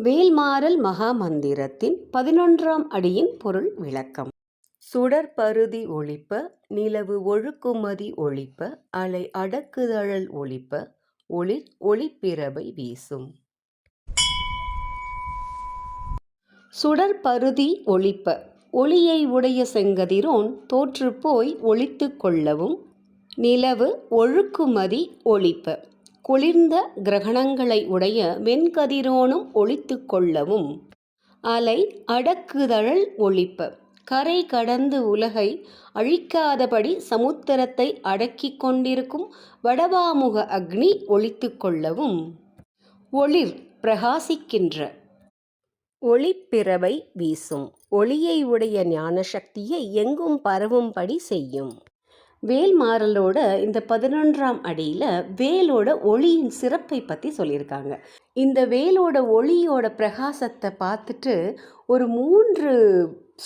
வேல்மாறல் மகாமந்திரத்தின் 11ஆம் அடியின் பொருள் விளக்கம். சுடற்பருதி ஒழிப்ப, நிலவு ஒழுக்குமதி ஒழிப்ப, அலை அடக்குதழல் ஒழிப்ப, ஒளிர் ஒளிப்பிரபை வீசும். சுடற்பருதி ஒழிப்ப, ஒளியை உடைய செங்கதிரோன் தோற்றுப்போய் ஒளித்து கொள்ளவும், நிலவு ஒழுக்குமதி ஒழிப்ப, குளிர்ந்த கிரகணங்களை உடைய வெண்கதிரோனும் ஒளித்து கொள்ளவும், அலை அடக்குதழல் ஒழிப்ப, கரை கடந்து உலகை அழிக்காதபடி சமுத்திரத்தை அடக்கி கொண்டிருக்கும் வடவாமுக அக்னி ஒளித்து கொள்ளவும், ஒளிர் பிரகாசிக்கின்ற ஒளிப்பிரபை வீசும். ஒளியை உடைய ஞான சக்தியை எங்கும் பரவும்படி செய்யும். வேல்மாறலோட இந்த 11ஆம் அடியில் வேலோட ஒளியின் சிறப்பை பற்றி சொல்லியிருக்காங்க. இந்த வேலோட ஒளியோட பிரகாசத்தை பார்த்துட்டு ஒரு 3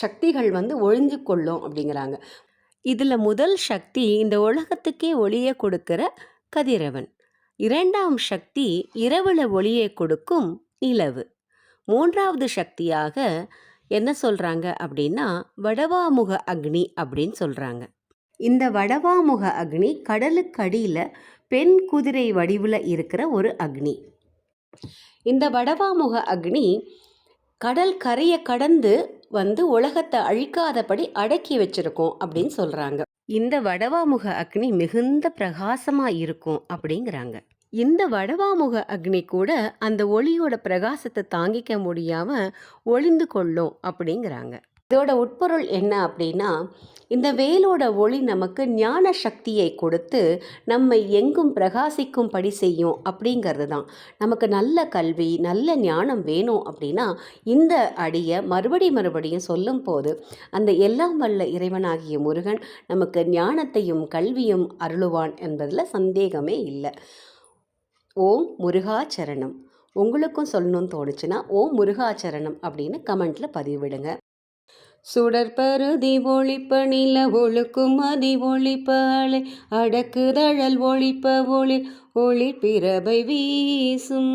சக்திகள் ஒழிஞ்சு கொள்ளும் அப்படிங்கிறாங்க. இதில் முதல் சக்தி இந்த உலகத்துக்கே ஒளியை கொடுக்கிற கதிரவன். 2ஆம் சக்தி இரவுல ஒளியை கொடுக்கும் நிலவு. 3ஆவது சக்தியாக என்ன சொல்கிறாங்க அப்படின்னா வடவாமுக அக்னி அப்படின்னு சொல்கிறாங்க. இந்த வடவாமுக அக்னி கடலுக்கடியில் பெண் குதிரை வடிவில் இருக்கிற ஒரு அக்னி. இந்த வடவாமுக அக்னி கடல் கரையை கடந்து உலகத்தை அழிக்காதபடி அடக்கி வச்சிருக்கோம் அப்படின்னு சொல்கிறாங்க. இந்த வடவாமுக அக்னி மிகுந்த பிரகாசமாக இருக்கும் அப்படிங்கிறாங்க. இந்த வடவாமுக அக்னி கூட அந்த ஒளியோட பிரகாசத்தை தாங்கிக்க முடியாமல் ஒளிந்து கொள்ளும் அப்படிங்கிறாங்க. இதோட உட்பொருள் என்ன அப்படின்னா, இந்த வேலோட ஒளி நமக்கு ஞான சக்தியை கொடுத்து நம்மை எங்கும் பிரகாசிக்கும்படி செய்யும் அப்படிங்கிறது தான். நமக்கு நல்ல கல்வி நல்ல ஞானம் வேணும் அப்படின்னா இந்த அடியை மறுபடியும் சொல்லும் போது அந்த எல்லாம் வல்ல இறைவனாகிய முருகன் நமக்கு ஞானத்தையும் கல்வியும் அருளுவான் என்பதில் சந்தேகமே இல்லை. ஓம் முருகாச்சரணம். உங்களுக்கும் சொல்லணும்னு தோணுச்சுன்னா ஓம் முருகாச்சரணம் அப்படின்னு கமெண்ட்டில் பதிவிடுங்க. சுடற்பருதி ஒழிப்ப, நில ஒழுக்குமதி ஒழிப்ப, அலை அடக்குதழல் ஒழிப்ப, ஒளிர் ஒளிப்பிரபை வீசும்.